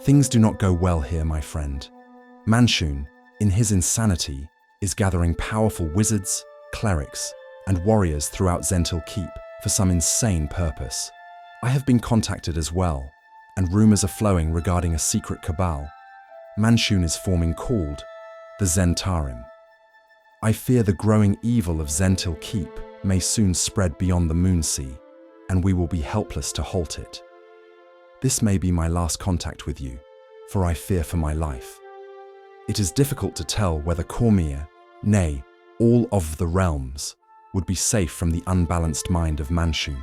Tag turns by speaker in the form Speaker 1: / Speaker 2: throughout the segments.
Speaker 1: Things do not go well here, my friend. Manshoon, in his insanity, is gathering powerful wizards, clerics, and warriors throughout Zhentil Keep for some insane purpose. I have been contacted as well, and rumors are flowing regarding a secret cabal Manshoon is forming called the Zhentarim. I fear the growing evil of Zhentil Keep may soon spread beyond the Moonsea, and we will be helpless to halt it. This may be my last contact with you, for I fear for my life. It is difficult to tell whether Cormyr, nay, all of the realms, would be safe from the unbalanced mind of Manshoon.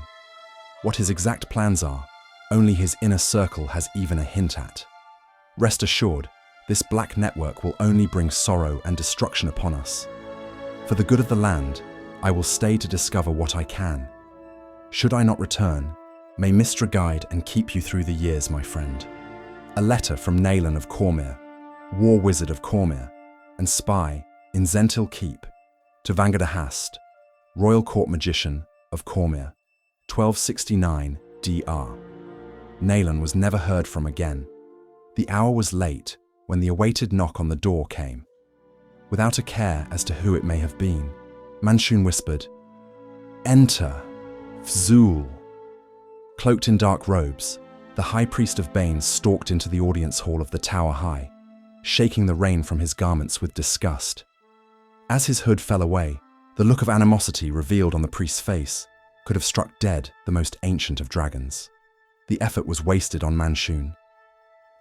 Speaker 1: What his exact plans are, only his inner circle has even a hint at. Rest assured, this black network will only bring sorrow and destruction upon us. For the good of the land, I will stay to discover what I can. Should I not return, may Mystra guide and keep you through the years, my friend. A letter from Nalan of Cormyr, War Wizard of Cormyr, and spy in Zhentil Keep, to Vangadahast, Royal Court Magician of Cormyr, 1269 DR. Nalan was never heard from again. The hour was late when the awaited knock on the door came. Without a care as to who it may have been, Manshoon whispered, "Enter, Fzoul." Cloaked in dark robes, the High Priest of Bane stalked into the audience hall of the Tower High, shaking the rain from his garments with disgust. As his hood fell away, the look of animosity revealed on the priest's face could have struck dead the most ancient of dragons. The effort was wasted on Manshoon.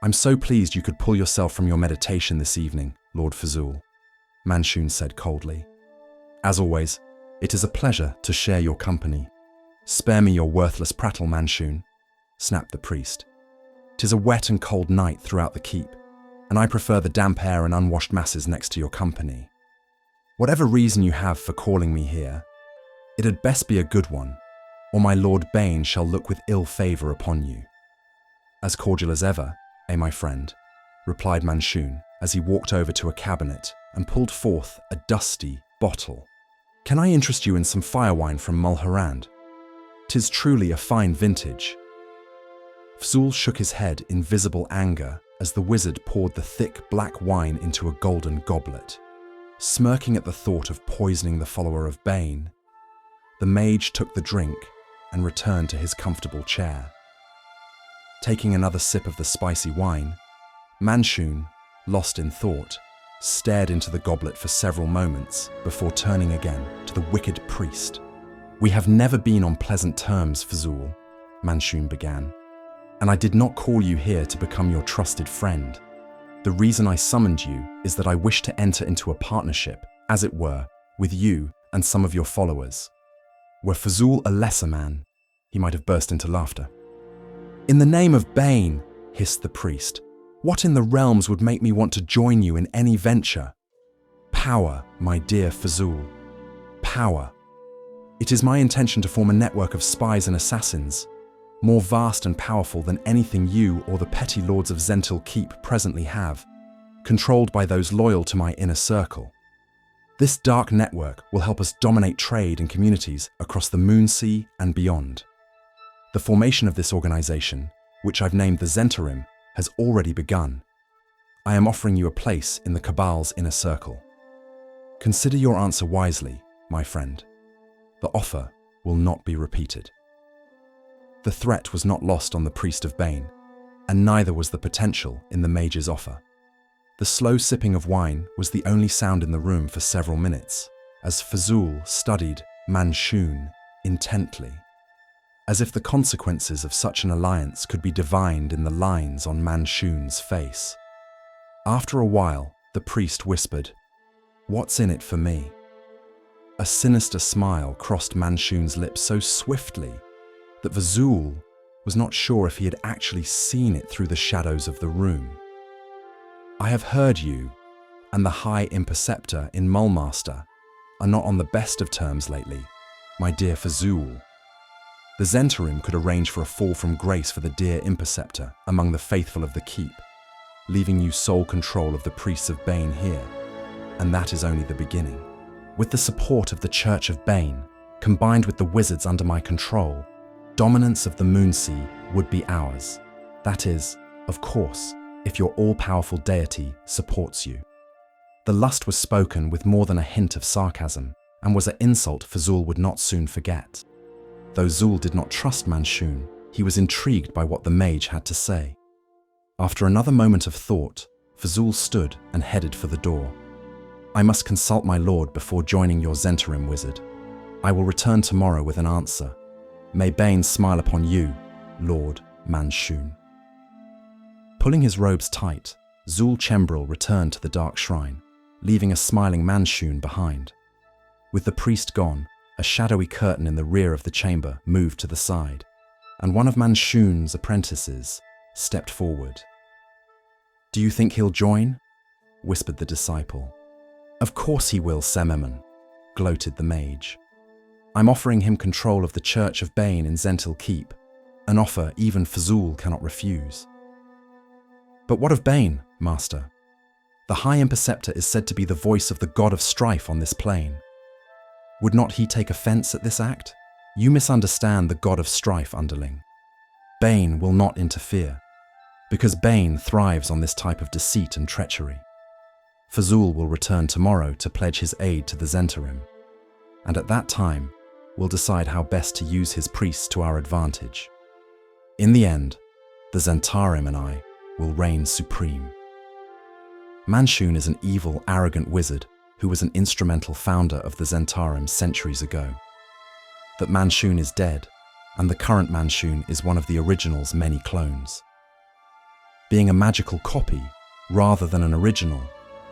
Speaker 1: "I'm so pleased you could pull yourself from your meditation this evening, Lord Fzoul," Manshoon said coldly. "As always, it is a pleasure to share your company." "Spare me your worthless prattle, Manshoon," snapped the priest. "'Tis a wet and cold night throughout the keep, and I prefer the damp air and unwashed masses next to your company. Whatever reason you have for calling me here, it had best be a good one, or my Lord Bane shall look with ill favour upon you." "As cordial as ever, my friend," replied Manshoon as he walked over to a cabinet and pulled forth a dusty bottle. "Can I interest you in some firewine from Mulhorand? 'Tis truly a fine vintage." Fzoul shook his head in visible anger as the wizard poured the thick black wine into a golden goblet. Smirking at the thought of poisoning the follower of Bane, the mage took the drink and returned to his comfortable chair. Taking another sip of the spicy wine, Manshoon, lost in thought, stared into the goblet for several moments before turning again to the wicked priest. "We have never been on pleasant terms, Fzoul," Manshoon began, "and I did not call you here to become your trusted friend. The reason I summoned you is that I wish to enter into a partnership, as it were, with you and some of your followers." Were Fzoul a lesser man, he might have burst into laughter. "In the name of Bane," hissed the priest, "what in the realms would make me want to join you in any venture? Power, my dear Fzoul. Power. It is my intention to form a network of spies and assassins, more vast and powerful than anything you or the petty lords of Zhentil Keep presently have, controlled by those loyal to my inner circle. This dark network will help us dominate trade and communities across the Moonsea and beyond. The formation of this organization, which I've named the Zhentarim, has already begun. I am offering you a place in the Cabal's inner circle. Consider your answer wisely, my friend. The offer will not be repeated." The threat was not lost on the priest of Bane, and neither was the potential in the mage's offer. The slow sipping of wine was the only sound in the room for several minutes, as Fzoul studied Manshoon intently, as if the consequences of such an alliance could be divined in the lines on Manshoon's face. After a while, the priest whispered, "What's in it for me?" A sinister smile crossed Manshoon's lips so swiftly that Fzoul was not sure if he had actually seen it through the shadows of the room. "I have heard you and the High Imperceptor in Mulmaster are not on the best of terms lately, my dear Fzoul. The Zhentarim could arrange for a fall from grace for the dear Imperceptor among the faithful of the Keep, leaving you sole control of the priests of Bane here, and that is only the beginning. With the support of the Church of Bane, combined with the wizards under my control, dominance of the Moonsea would be ours. That is, of course, if your all-powerful deity supports you. The lust was spoken with more than a hint of sarcasm, and was an insult Fzoul would not soon forget. Though Fzoul did not trust Manshoon, he was intrigued by what the mage had to say. After another moment of thought, Fzoul stood and headed for the door. "I must consult my lord before joining your Zhentil wizard. I will return tomorrow with an answer. May Bane smile upon you, Lord Manshoon." Pulling his robes tight, Fzoul Chembril returned to the dark shrine, leaving a smiling Manshoon behind. With the priest gone, a shadowy curtain in the rear of the chamber moved to the side, and one of Manshoon's apprentices stepped forward. "Do you think he'll join?" whispered the disciple. "Of course he will, Sememan," gloated the mage. "I'm offering him control of the Church of Bane in Zhentil Keep, an offer even Fzoul cannot refuse." "But what of Bane, Master? The High Imperceptor is said to be the voice of the god of strife on this plane. Would not he take offense at this act? You misunderstand the god of strife, underling. Bane will not interfere, because Bane thrives on this type of deceit and treachery. Fzoul will return tomorrow to pledge his aid to the Zhentil, and at that time, we'll decide how best to use his priests to our advantage. In the end, the Zhentil and I will reign supreme." Manshoon is an evil, arrogant wizard who was an instrumental founder of the Zhentil centuries ago. That Manshoon is dead, and the current Manshoon is one of the original's many clones. Being a magical copy, rather than an original,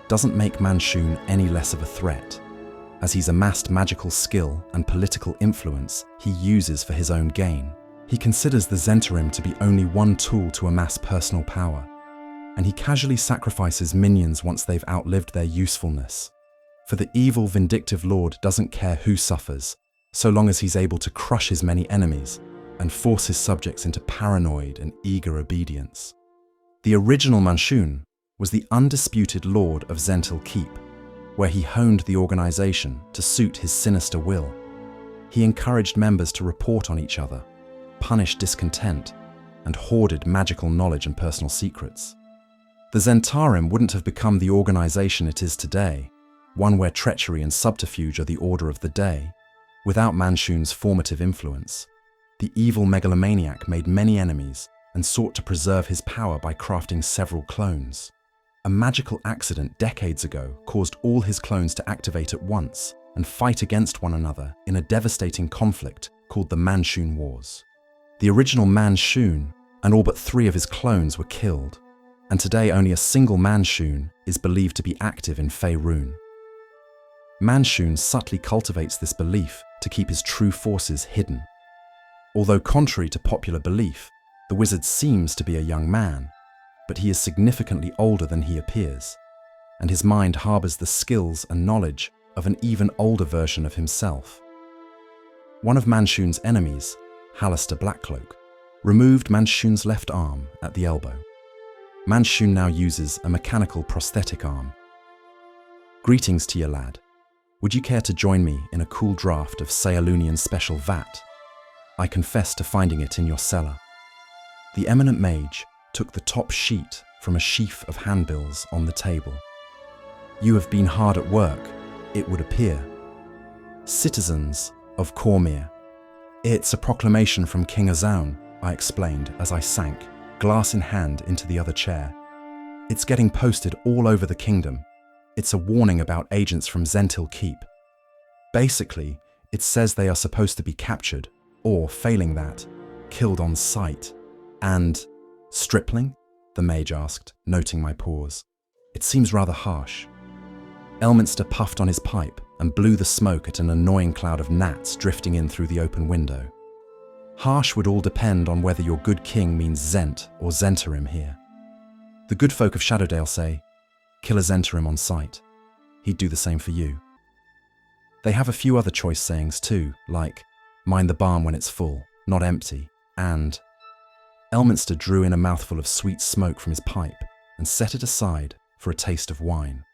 Speaker 1: doesn't make Manshoon any less of a threat, as he's amassed magical skill and political influence he uses for his own gain. He considers the Zhentil to be only one tool to amass personal power, and he casually sacrifices minions once they've outlived their usefulness. For the evil, vindictive lord doesn't care who suffers, so long as he's able to crush his many enemies and force his subjects into paranoid and eager obedience. The original Manshoon was the undisputed lord of Zhentil Keep, where he honed the organization to suit his sinister will. He encouraged members to report on each other, punished discontent, and hoarded magical knowledge and personal secrets. The Zhentil wouldn't have become the organization it is today, one where treachery and subterfuge are the order of the day, without Manshoon's formative influence. The evil megalomaniac made many enemies and sought to preserve his power by crafting several clones. A magical accident decades ago caused all his clones to activate at once and fight against one another in a devastating conflict called the Manshoon Wars. The original Manshoon and all but 3 of his clones were killed, and today only a single Manshoon is believed to be active in Faerun. Manshoon subtly cultivates this belief to keep his true forces hidden. Although contrary to popular belief, the wizard seems to be a young man, but he is significantly older than he appears, and his mind harbors the skills and knowledge of an even older version of himself. One of Manshoon's enemies, Hallister Blackcloak, removed Manshoon's left arm at the elbow. Manshoon now uses a mechanical prosthetic arm. "Greetings to you, lad. Would you care to join me in a cool draft of Sayalunian Special Vat? I confess to finding it in your cellar." The eminent mage took the top sheet from a sheaf of handbills on the table. "You have been hard at work, it would appear. Citizens of Cormyr. It's a proclamation from King Fzoul," I explained as I sank, glass in hand, into the other chair. "It's getting posted all over the kingdom. It's a warning about agents from Zhentil Keep. Basically, it says they are supposed to be captured, or, failing that, killed on sight. And stripling?" the mage asked, noting my pause. "It seems rather harsh." Elminster puffed on his pipe and blew the smoke at an annoying cloud of gnats drifting in through the open window. "Harsh would all depend on whether your good king means Zhent or Zhentil here. The good folk of Shadowdale say, 'Kill a Zhentil on sight.' He'd do the same for you. They have a few other choice sayings too, like, 'Mind the barn when it's full, not empty,' and..." Elminster drew in a mouthful of sweet smoke from his pipe and set it aside for a taste of wine.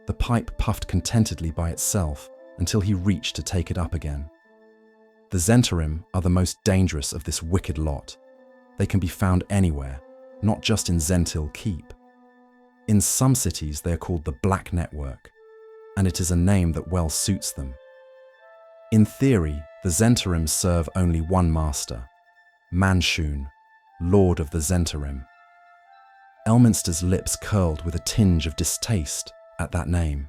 Speaker 1: The pipe puffed contentedly by itself until he reached to take it up again. "The Zhentil are the most dangerous of this wicked lot. They can be found anywhere, not just in Zhentil Keep. In some cities they are called the Black Network, and it is a name that well suits them. In theory, the Zhentarim serve only one master, Manshoon, Lord of the Zhentarim. Elminster's lips curled with a tinge of distaste at that name.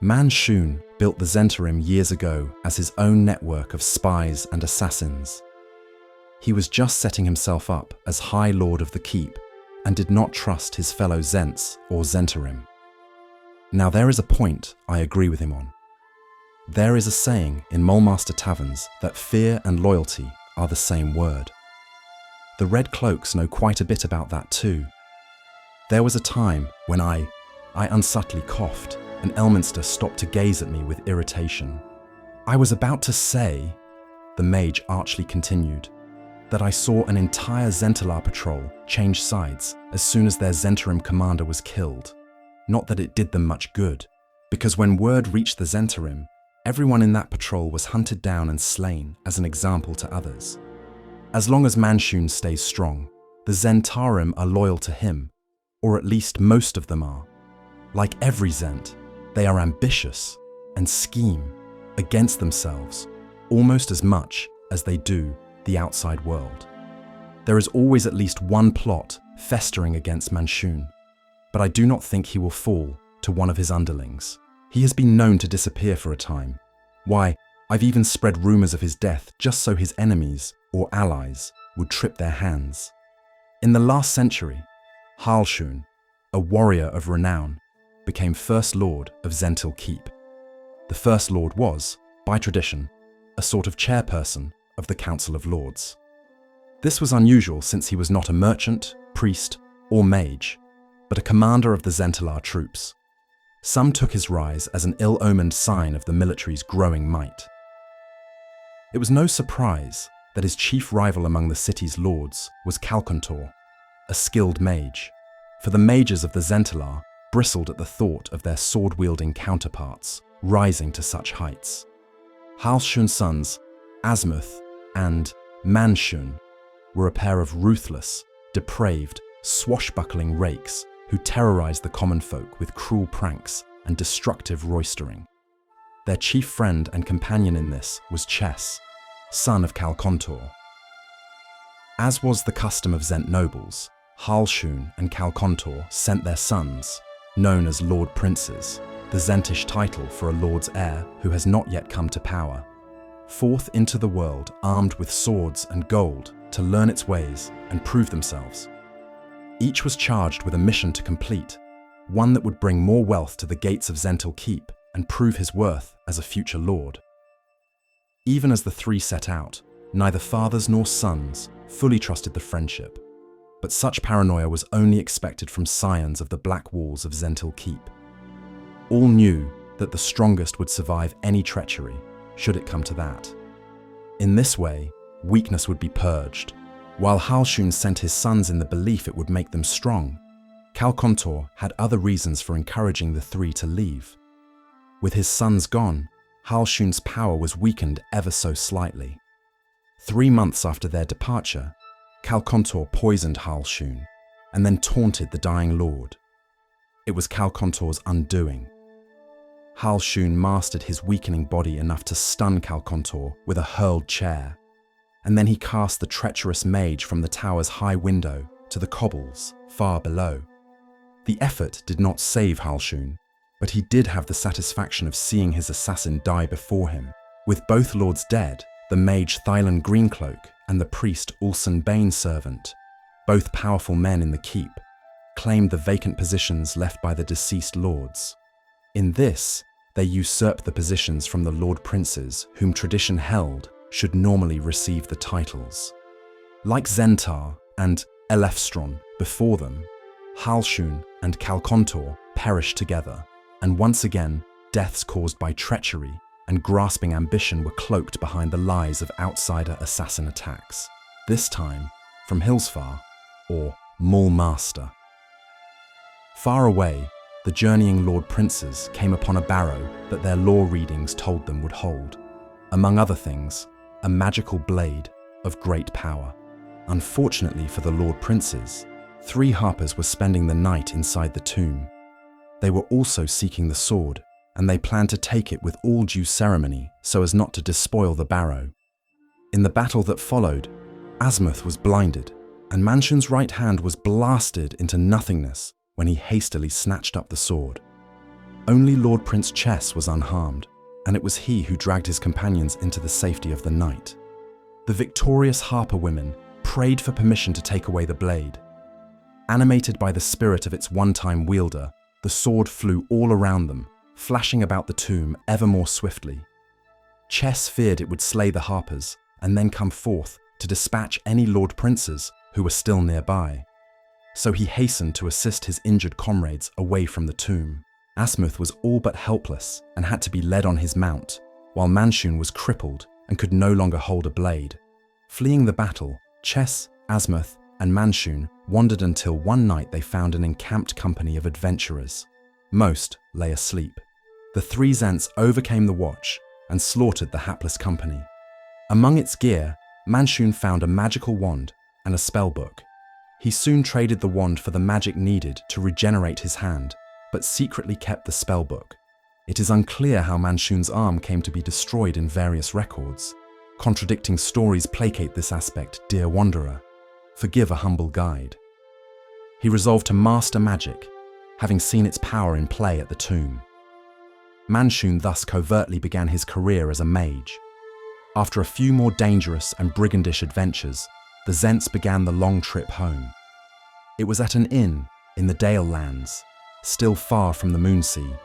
Speaker 1: Manshoon built the Zhentarim years ago as his own network of spies and assassins. He was just setting himself up as High Lord of the Keep and did not trust his fellow Zhents or Zhentarim. Now there is a point I agree with him on. There is a saying in Mulemaster taverns that fear and loyalty are the same word. The Red Cloaks know quite a bit about that too. There was a time when I unsubtly coughed, and Elminster stopped to gaze at me with irritation. I was about to say, the mage archly continued, that I saw an entire Zhentalar patrol change sides as soon as their Zhentarim commander was killed. Not that it did them much good, because when word reached the Zhentarim, everyone in that patrol was hunted down and slain as an example to others. As long as Manshoon stays strong, the Zhentarim are loyal to him, or at least most of them are. Like every Zhent, they are ambitious and scheme against themselves almost as much as they do the outside world. There is always at least one plot festering against Manshoon, but I do not think he will fall to one of his underlings. He has been known to disappear for a time. Why, I've even spread rumors of his death just so his enemies or allies would trip their hands. In the last century, Manshoon, a warrior of renown, became First Lord of Zhentil Keep. The First Lord was, by tradition, a sort of chairperson of the Council of Lords. This was unusual since he was not a merchant, priest, or mage, but a commander of the Zhentalar troops. Some took his rise as an ill-omened sign of the military's growing might. It was no surprise that his chief rival among the city's lords was Kalkontor, a skilled mage, for the mages of the Zhentalar bristled at the thought of their sword-wielding counterparts rising to such heights. Manshoon's sons, Asmuth and Manshoon, were a pair of ruthless, depraved, swashbuckling rakes who terrorized the common folk with cruel pranks and destructive roistering. Their chief friend and companion in this was Chess, son of Kalkontor. As was the custom of Zhent nobles, Manshoon and Kalkontor sent their sons, known as Lord Princes, the Zhentish title for a lord's heir who has not yet come to power, forth into the world armed with swords and gold to learn its ways and prove themselves. Each was charged with a mission to complete, one that would bring more wealth to the gates of Zhentil Keep and prove his worth as a future lord. Even as the three set out, neither fathers nor sons fully trusted the friendship, but such paranoia was only expected from scions of the black walls of Zhentil Keep. All knew that the strongest would survive any treachery, should it come to that. In this way, weakness would be purged. While Manshoon sent his sons in the belief it would make them strong, Kalkontor had other reasons for encouraging the three to leave. With his sons gone, Manshoon's power was weakened ever so slightly. 3 months after their departure, Kalkontor poisoned Manshoon and then taunted the dying lord. It was Kalkontor's undoing. Manshoon mastered his weakening body enough to stun Kalkontor with a hurled chair, and then he cast the treacherous mage from the tower's high window to the cobbles far below. The effort did not save Manshoon, but he did have the satisfaction of seeing his assassin die before him. With both lords dead, the mage Thylan Greencloak and the priest Ulsan Baneservant, both powerful men in the keep, claimed the vacant positions left by the deceased lords. In this, they usurped the positions from the Lord Princes whom tradition held should normally receive the titles. Like Zhentar and Elefstron before them, Manshoon and Kalkontor perished together, and once again, deaths caused by treachery and grasping ambition were cloaked behind the lies of outsider assassin attacks, this time from Hillsfar or Mulemaster. Far away, the journeying Lord Princes came upon a barrow that their lore readings told them would hold, among other things, a magical blade of great power. Unfortunately for the Lord Princes, 3 harpers were spending the night inside the tomb. They were also seeking the sword, and they planned to take it with all due ceremony so as not to despoil the barrow. In the battle that followed, Azimuth was blinded, and Manshoon's right hand was blasted into nothingness when he hastily snatched up the sword. Only Lord Prince Chess was unharmed, and it was he who dragged his companions into the safety of the night. The victorious harper women prayed for permission to take away the blade. Animated by the spirit of its one-time wielder, the sword flew all around them, flashing about the tomb ever more swiftly. Chess feared it would slay the harpers and then come forth to dispatch any Lord Princes who were still nearby. So he hastened to assist his injured comrades away from the tomb. Azimuth was all but helpless and had to be led on his mount, while Manshoon was crippled and could no longer hold a blade. Fleeing the battle, Chess, Azimuth, and Manshoon wandered until one night they found an encamped company of adventurers. Most lay asleep. The 3 Zents overcame the watch and slaughtered the hapless company. Among its gear, Manshoon found a magical wand and a spellbook. He soon traded the wand for the magic needed to regenerate his hand, but secretly kept the spellbook. It is unclear how Manshoon's arm came to be destroyed in various records. Contradicting stories placate this aspect, dear wanderer. Forgive a humble guide. He resolved to master magic, having seen its power in play at the tomb. Manshoon thus covertly began his career as a mage. After a few more dangerous and brigandish adventures, the Zents began the long trip home. It was at an inn in the Dale Lands, still far from the Moonsea,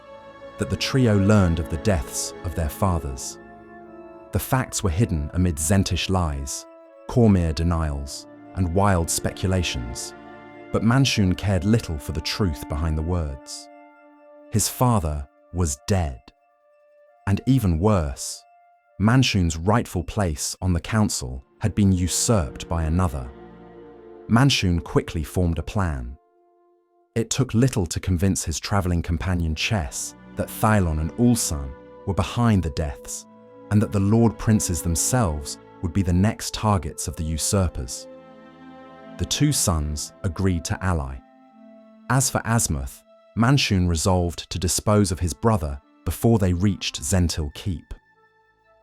Speaker 1: that the trio learned of the deaths of their fathers. The facts were hidden amid Zentish lies, Cormyr denials, and wild speculations, but Manshoon cared little for the truth behind the words. His father was dead. And even worse, Manshoon's rightful place on the council had been usurped by another. Manshoon quickly formed a plan. It took little to convince his travelling companion Chess that Thailon and Ulsan were behind the deaths, and that the Lord Princes themselves would be the next targets of the usurpers. The 2 sons agreed to ally. As for Azimuth, Manshoon resolved to dispose of his brother before they reached Zhentil Keep.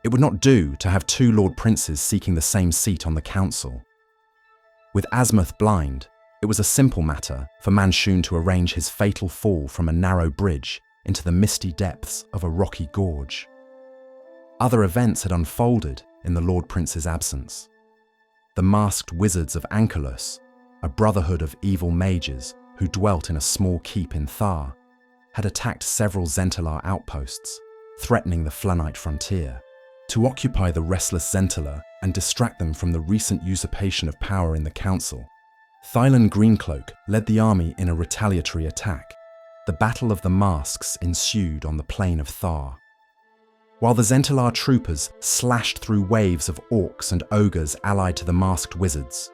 Speaker 1: It would not do to have 2 Lord Princes seeking the same seat on the council. With Azimuth blind, it was a simple matter for Manshoon to arrange his fatal fall from a narrow bridge into the misty depths of a rocky gorge. Other events had unfolded in the Lord Prince's absence. The masked wizards of Ankylos, a brotherhood of evil mages who dwelt in a small keep in Thar, had attacked several Zhentilar outposts, threatening the Flunite frontier. To occupy the restless Zhentilar and distract them from the recent usurpation of power in the council, Thailon Greencloak led the army in a retaliatory attack. The Battle of the Masks ensued on the plain of Thar. While the Zhentilar troopers slashed through waves of orcs and ogres allied to the masked wizards,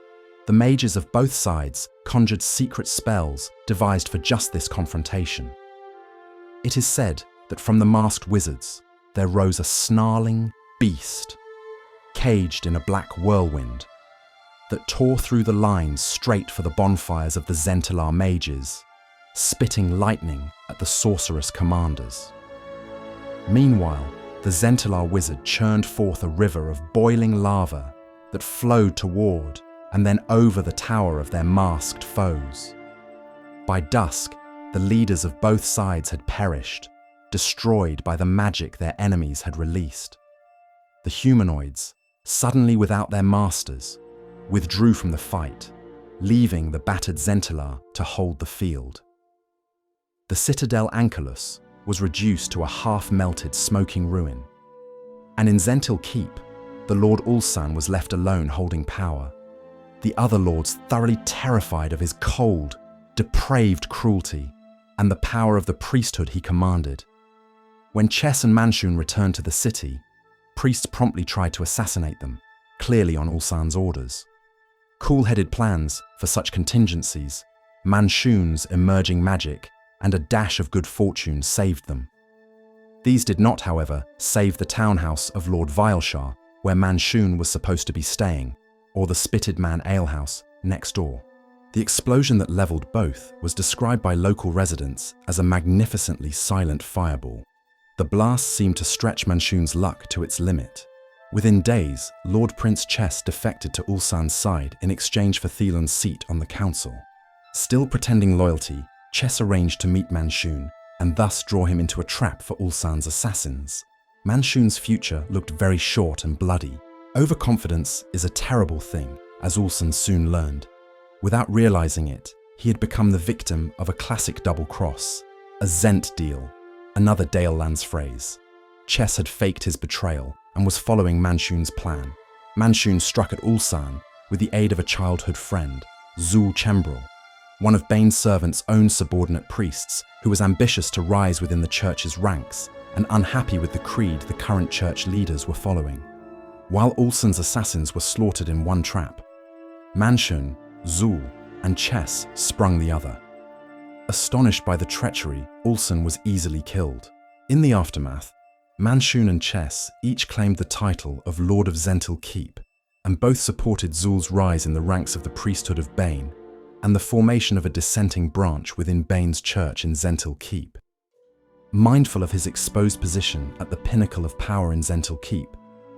Speaker 1: the mages of both sides conjured secret spells devised for just this confrontation. It is said that from the masked wizards there rose a snarling beast, caged in a black whirlwind, that tore through the lines straight for the bonfires of the Zhentilar mages, spitting lightning at the sorceress commanders. Meanwhile, the Zhentilar wizard churned forth a river of boiling lava that flowed toward and then over the tower of their masked foes. By dusk, the leaders of both sides had perished, destroyed by the magic their enemies had released. The humanoids, suddenly without their masters, withdrew from the fight, leaving the battered Zhentilar to hold the field. The citadel Ankylos was reduced to a half-melted smoking ruin, and in Zhentil Keep, the Lord Ulsan was left alone holding power, the other lords thoroughly terrified of his cold, depraved cruelty and the power of the priesthood he commanded. When Chess and Manshoon returned to the city, priests promptly tried to assassinate them, clearly on Ulsan's orders. Cool-headed plans for such contingencies, Manshoon's emerging magic, and a dash of good fortune saved them. These did not, however, save the townhouse of Lord Vileshar, where Manshoon was supposed to be staying, or the Spitted Man Alehouse next door. The explosion that leveled both was described by local residents as a magnificently silent fireball. The blast seemed to stretch Manshoon's luck to its limit. Within days, Lord Prince Chess defected to Ulsan's side in exchange for Thielen's seat on the council. Still pretending loyalty, Chess arranged to meet Manshoon and thus draw him into a trap for Ulsan's assassins. Manshoon's future looked very short and bloody. Overconfidence is a terrible thing, as Ulsan soon learned. Without realizing it, he had become the victim of a classic double cross, a Zent deal, another Daleland's phrase. Chess had faked his betrayal and was following Manshoon's plan. Manshoon struck at Ulsan with the aid of a childhood friend, Fzoul Chembrel, one of Bane's servant's own subordinate priests who was ambitious to rise within the church's ranks and unhappy with the creed the current church leaders were following. While Ulsan's assassins were slaughtered in one trap, Manshoon, Fzoul, and Chess sprung the other. Astonished by the treachery, Ulsan was easily killed. In the aftermath, Manshoon and Chess each claimed the title of Lord of Zhentil Keep, and both supported Fzoul's rise in the ranks of the priesthood of Bane and the formation of a dissenting branch within Bane's church in Zhentil Keep. Mindful of his exposed position at the pinnacle of power in Zhentil Keep,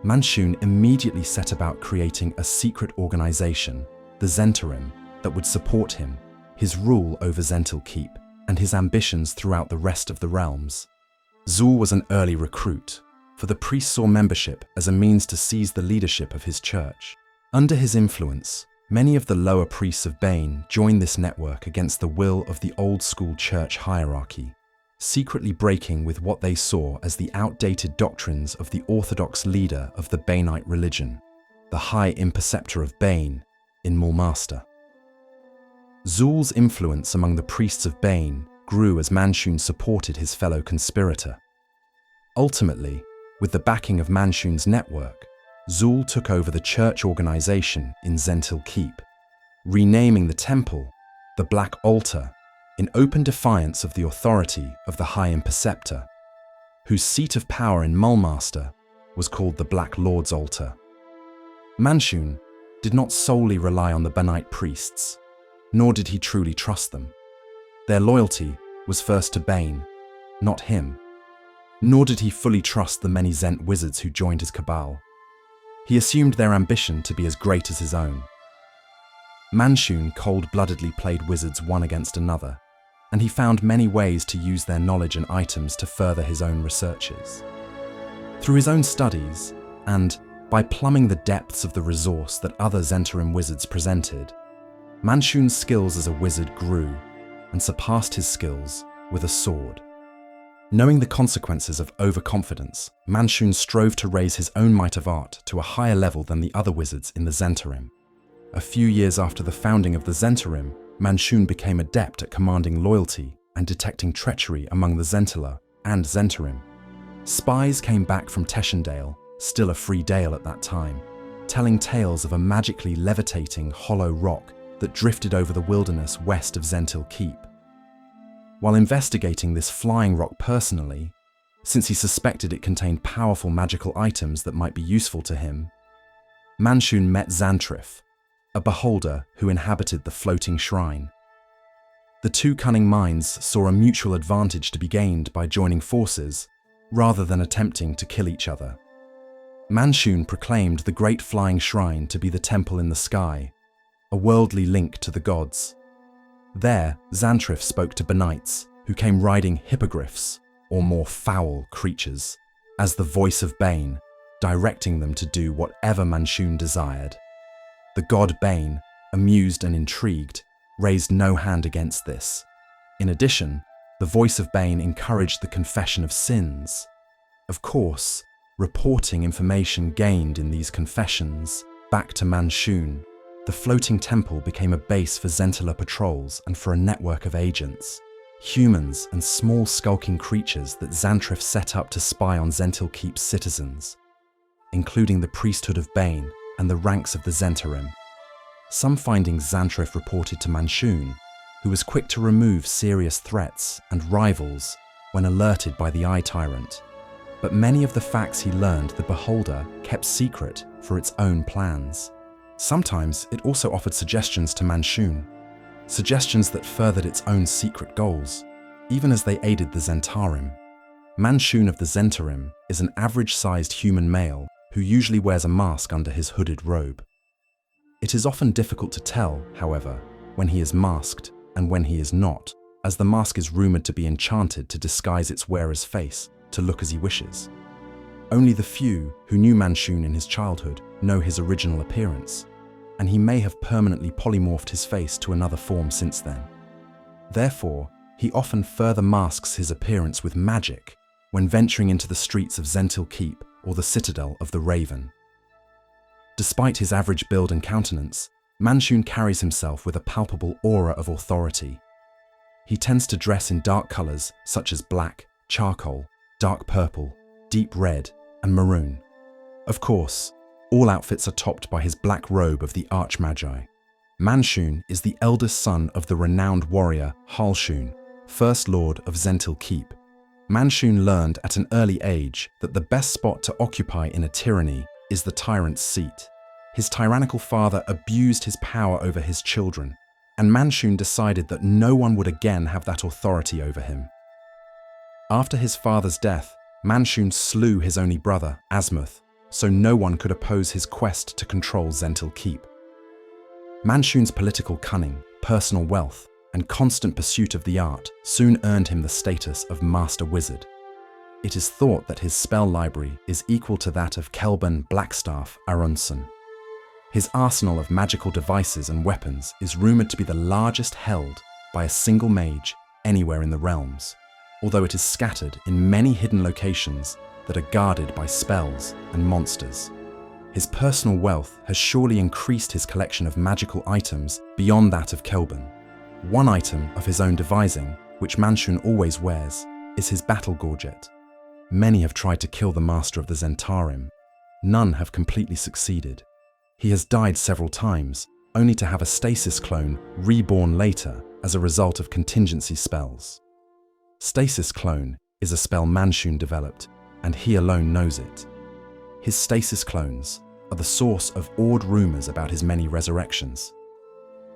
Speaker 1: Manshoon immediately set about creating a secret organization, the Zhentarim, that would support him, his rule over Zhentil Keep, and his ambitions throughout the rest of the realms. Fzoul was an early recruit, for the priest saw membership as a means to seize the leadership of his church. Under his influence, many of the lower priests of Bane joined this network against the will of the old-school church hierarchy, secretly breaking with what they saw as the outdated doctrines of the orthodox leader of the Banite religion, the High Imperceptor of Bane, in Mulmaster. Fzoul's influence among the priests of Bane grew as Manshoon supported his fellow conspirator. Ultimately, with the backing of Manshoon's network, Fzoul took over the church organization in Zhentil Keep, renaming the temple the Black Altar in open defiance of the authority of the High Imperceptor, whose seat of power in Mulmaster was called the Black Lord's Altar. Manshoon did not solely rely on the Banite priests, nor did he truly trust them. Their loyalty was first to Bane, not him. Nor did he fully trust the many Zent wizards who joined his cabal. He assumed their ambition to be as great as his own. Manshoon cold-bloodedly played wizards one against another, and he found many ways to use their knowledge and items to further his own researches. Through his own studies, and by plumbing the depths of the resource that other Zhentarim wizards presented, Manshoon's skills as a wizard grew and surpassed his skills with a sword. Knowing the consequences of overconfidence, Manshoon strove to raise his own might of art to a higher level than the other wizards in the Zhentarim. A few years after the founding of the Zhentarim, Manshoon became adept at commanding loyalty and detecting treachery among the Zhentila and Zhentarim. Spies came back from Teschendale, still a free dale at that time, telling tales of a magically levitating hollow rock that drifted over the wilderness west of Zhentil Keep. While investigating this flying rock personally, since he suspected it contained powerful magical items that might be useful to him, Manshoon met Xantrif, a beholder who inhabited the floating shrine. The two cunning minds saw a mutual advantage to be gained by joining forces, rather than attempting to kill each other. Manshoon proclaimed the great flying shrine to be the temple in the sky, a worldly link to the gods. There, Xantrif spoke to Banites, who came riding hippogriffs, or more foul creatures, as the voice of Bane, directing them to do whatever Manshoon desired. The god Bane, amused and intrigued, raised no hand against this. In addition, the voice of Bane encouraged the confession of sins. Of course, reporting information gained in these confessions back to Manshoon. The floating temple became a base for Zhentila patrols and for a network of agents, humans and small skulking creatures that Xantrif set up to spy on Zhentil Keep's citizens, including the priesthood of Bane and the ranks of the Zhentarim. Some findings Xantrif reported to Manshoon, who was quick to remove serious threats and rivals when alerted by the Eye Tyrant. But many of the facts he learned the Beholder kept secret for its own plans. Sometimes it also offered suggestions to Manshoon, suggestions that furthered its own secret goals, even as they aided the Zhentarim. Manshoon of the Zhentarim is an average-sized human male who usually wears a mask under his hooded robe. It is often difficult to tell, however, when he is masked and when he is not, as the mask is rumored to be enchanted to disguise its wearer's face to look as he wishes. Only the few who knew Manshoon in his childhood know his original appearance, and he may have permanently polymorphed his face to another form since then. Therefore, he often further masks his appearance with magic when venturing into the streets of Zhentil Keep or the citadel of the Raven. Despite his average build and countenance, Manshoon carries himself with a palpable aura of authority. He tends to dress in dark colors such as black, charcoal, dark purple, deep red, and maroon. Of course, all outfits are topped by his black robe of the Archmagi. Manshoon is the eldest son of the renowned warrior Halshoon, First Lord of Zhentil Keep. Manshoon learned at an early age that the best spot to occupy in a tyranny is the tyrant's seat. His tyrannical father abused his power over his children, and Manshoon decided that no one would again have that authority over him. After his father's death, Manshoon slew his only brother, Asmuth, so no one could oppose his quest to control Zhentil Keep. Manshoon's political cunning, personal wealth, and constant pursuit of the art soon earned him the status of Master Wizard. It is thought that his spell library is equal to that of Kelban Blackstaff Arunson. His arsenal of magical devices and weapons is rumored to be the largest held by a single mage anywhere in the realms, although it is scattered in many hidden locations that are guarded by spells and monsters. His personal wealth has surely increased his collection of magical items beyond that of Kelban. One item of his own devising, which Manshoon always wears, is his battle gorget. Many have tried to kill the master of the Zhentarim. None have completely succeeded. He has died several times, only to have a stasis clone reborn later as a result of contingency spells. Stasis clone is a spell Manshoon developed, and he alone knows it. His stasis clones are the source of awed rumors about his many resurrections.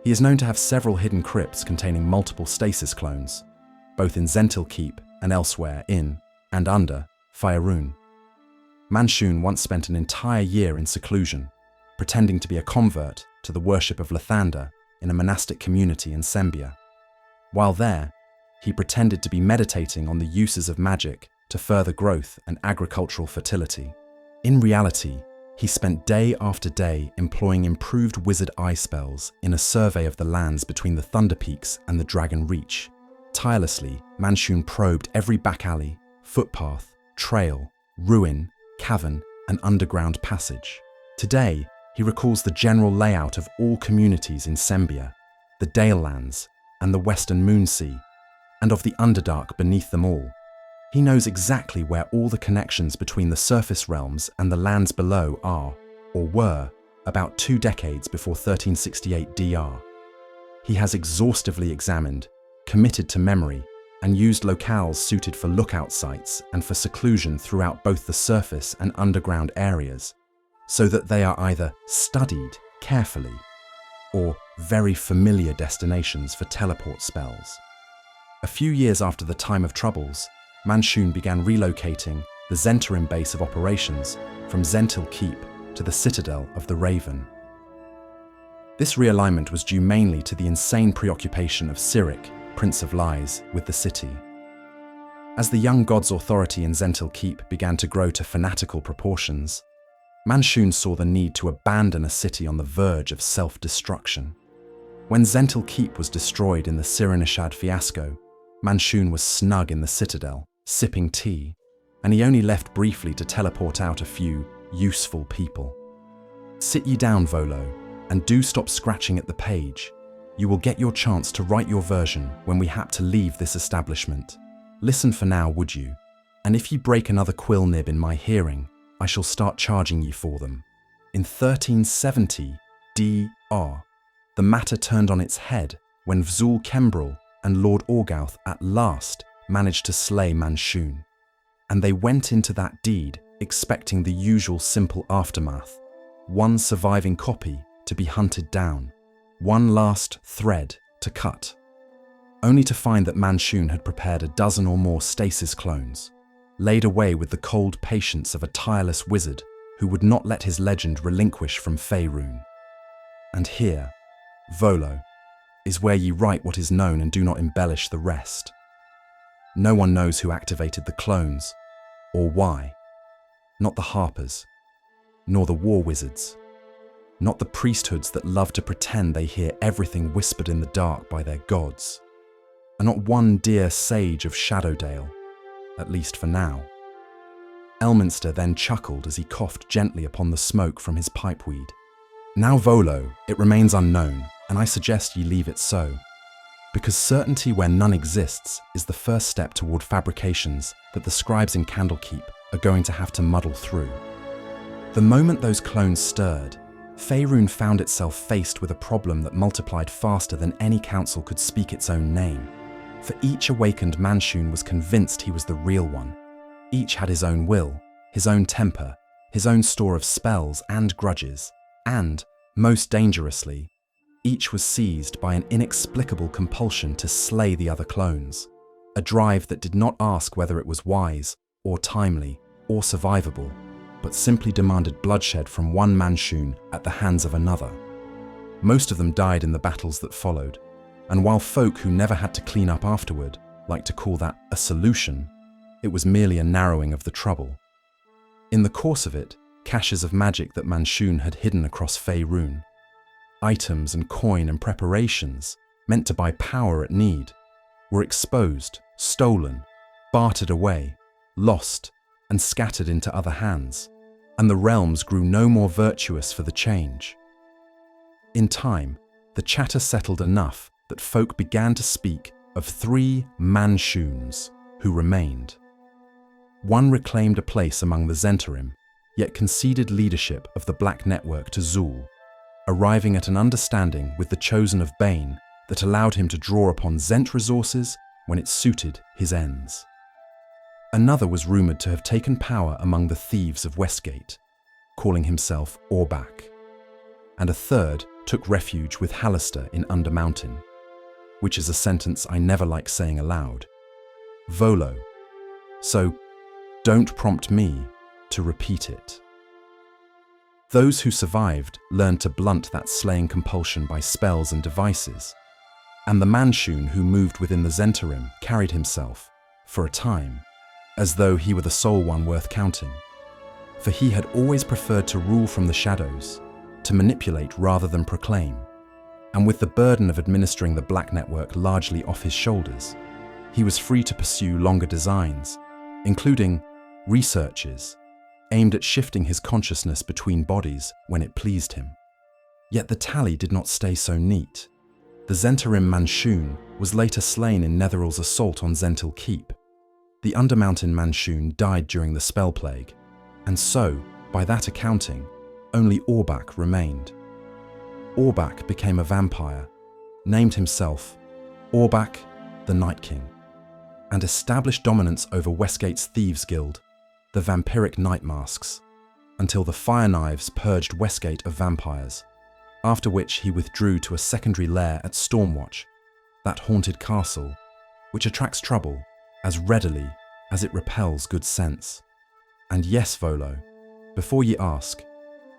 Speaker 1: He is known to have several hidden crypts containing multiple stasis clones, both in Zhentil Keep and elsewhere in and under Faerun. Manshoon once spent an entire year in seclusion, pretending to be a convert to the worship of Lathander in a monastic community in Sembia. While there, he pretended to be meditating on the uses of magic to further growth and agricultural fertility. In reality, he spent day after day employing improved wizard eye spells in a survey of the lands between the Thunder Peaks and the Dragon Reach. Tirelessly, Manshoon probed every back alley, footpath, trail, ruin, cavern, and underground passage. Today, he recalls the general layout of all communities in Sembia, the Dale Lands, and the Western Moonsea, and of the Underdark beneath them all. He knows exactly where all the connections between the surface realms and the lands below are, or were, about 2 decades before 1368 DR. He has exhaustively examined, committed to memory, and used locales suited for lookout sites and for seclusion throughout both the surface and underground areas, so that they are either studied carefully or very familiar destinations for teleport spells. A few years after the time of troubles, Manshoon began relocating the Zhentarim base of operations from Zhentil Keep to the citadel of the Raven. This realignment was due mainly to the insane preoccupation of Cyric, Prince of Lies, with the city. As the young god's authority in Zhentil Keep began to grow to fanatical proportions, Manshoon saw the need to abandon a city on the verge of self-destruction. When Zhentil Keep was destroyed in the Sirenishad fiasco, Manshoon was snug in the citadel, sipping tea, and he only left briefly to teleport out a few useful people. Sit ye down, Volo, and do stop scratching at the page. You will get your chance to write your version when we have to leave this establishment. Listen for now, would you? And if ye break another quill nib in my hearing, I shall start charging ye for them. In 1370 DR, the matter turned on its head when Fzoul Kembrel and Lord Orgauth at last managed to slay Manshoon. And they went into that deed expecting the usual simple aftermath, one surviving copy to be hunted down, one last thread to cut, only to find that Manshoon had prepared a dozen or more stasis clones, laid away with the cold patience of a tireless wizard who would not let his legend relinquish from Faerun. And here, Volo, is where ye write what is known and do not embellish the rest. No one knows who activated the clones, or why. Not the Harpers, nor the war wizards, not the priesthoods that love to pretend they hear everything whispered in the dark by their gods, and not one dear sage of Shadowdale, at least for now. Elminster then chuckled as he coughed gently upon the smoke from his pipeweed. Now Volo, it remains unknown, and I suggest ye leave it so, because certainty where none exists is the first step toward fabrications that the scribes in Candlekeep are going to have to muddle through. The moment those clones stirred, Faerun found itself faced with a problem that multiplied faster than any council could speak its own name. For each awakened Manshoon was convinced he was the real one. Each had his own will, his own temper, his own store of spells and grudges, and, most dangerously, each was seized by an inexplicable compulsion to slay the other clones, a drive that did not ask whether it was wise, or timely, or survivable, but simply demanded bloodshed from one Manshoon at the hands of another. Most of them died in the battles that followed, and while folk who never had to clean up afterward like to call that a solution, it was merely a narrowing of the trouble. In the course of it, caches of magic that Manshoon had hidden across Faerun, items and coin and preparations meant to buy power at need, were exposed, stolen, bartered away, lost, and scattered into other hands, and the realms grew no more virtuous for the change. In time, the chatter settled enough that folk began to speak of 3 Manshoons who remained. One reclaimed a place among the Zhentarim, yet conceded leadership of the Black Network to Fzoul, arriving at an understanding with the Chosen of Bane that allowed him to draw upon Zhent resources when it suited his ends. Another was rumoured to have taken power among the thieves of Westgate, calling himself Orbak, and a third took refuge with Hallister in Undermountain, which is a sentence I never like saying aloud. Volo. So, don't prompt me to repeat it. Those who survived learned to blunt that slaying compulsion by spells and devices, and the Manshoon who moved within the Zhentarim carried himself, for a time, as though he were the sole one worth counting, for he had always preferred to rule from the shadows, to manipulate rather than proclaim, and with the burden of administering the Black Network largely off his shoulders, he was free to pursue longer designs, including researches aimed at shifting his consciousness between bodies when it pleased him. Yet the tally did not stay so neat. The Zhentarim Manshoon was later slain in Netheral's assault on Zhentil Keep. The Undermountain Manshoon died during the Spell Plague, and so, by that accounting, only Orbak remained. Orbak became a vampire, named himself Orbak the Night King, and established dominance over Westgate's Thieves Guild, the Vampiric Night Masks, until the Fire Knives purged Westgate of vampires, after which he withdrew to a secondary lair at Stormwatch, that haunted castle, which attracts trouble as readily as it repels good sense. And yes, Volo, before ye ask,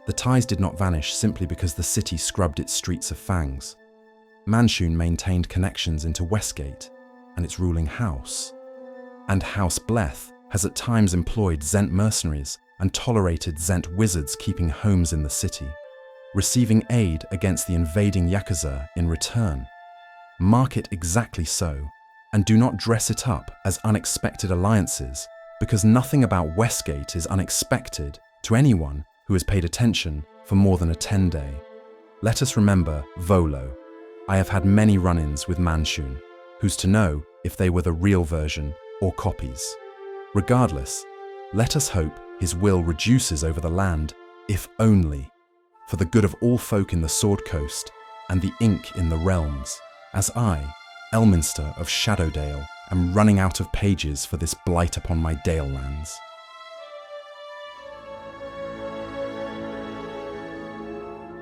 Speaker 1: the ties did not vanish simply because the city scrubbed its streets of fangs. Manshoon maintained connections into Westgate and its ruling house, and House Bleth has at times employed Zhent mercenaries and tolerated Zhent wizards keeping homes in the city, receiving aid against the invading Yakuza in return. Mark it exactly so, and do not dress it up as unexpected alliances, because nothing about Westgate is unexpected to anyone who has paid attention for more than a 10-day. Let us remember Volo. I have had many run-ins with Manshoon, who's to know if they were the real version or copies. Regardless, let us hope his will reduces over the land, if only for the good of all folk in the Sword Coast and the ink in the realms, as I, Elminster of Shadowdale, am running out of pages for this blight upon my Dale lands.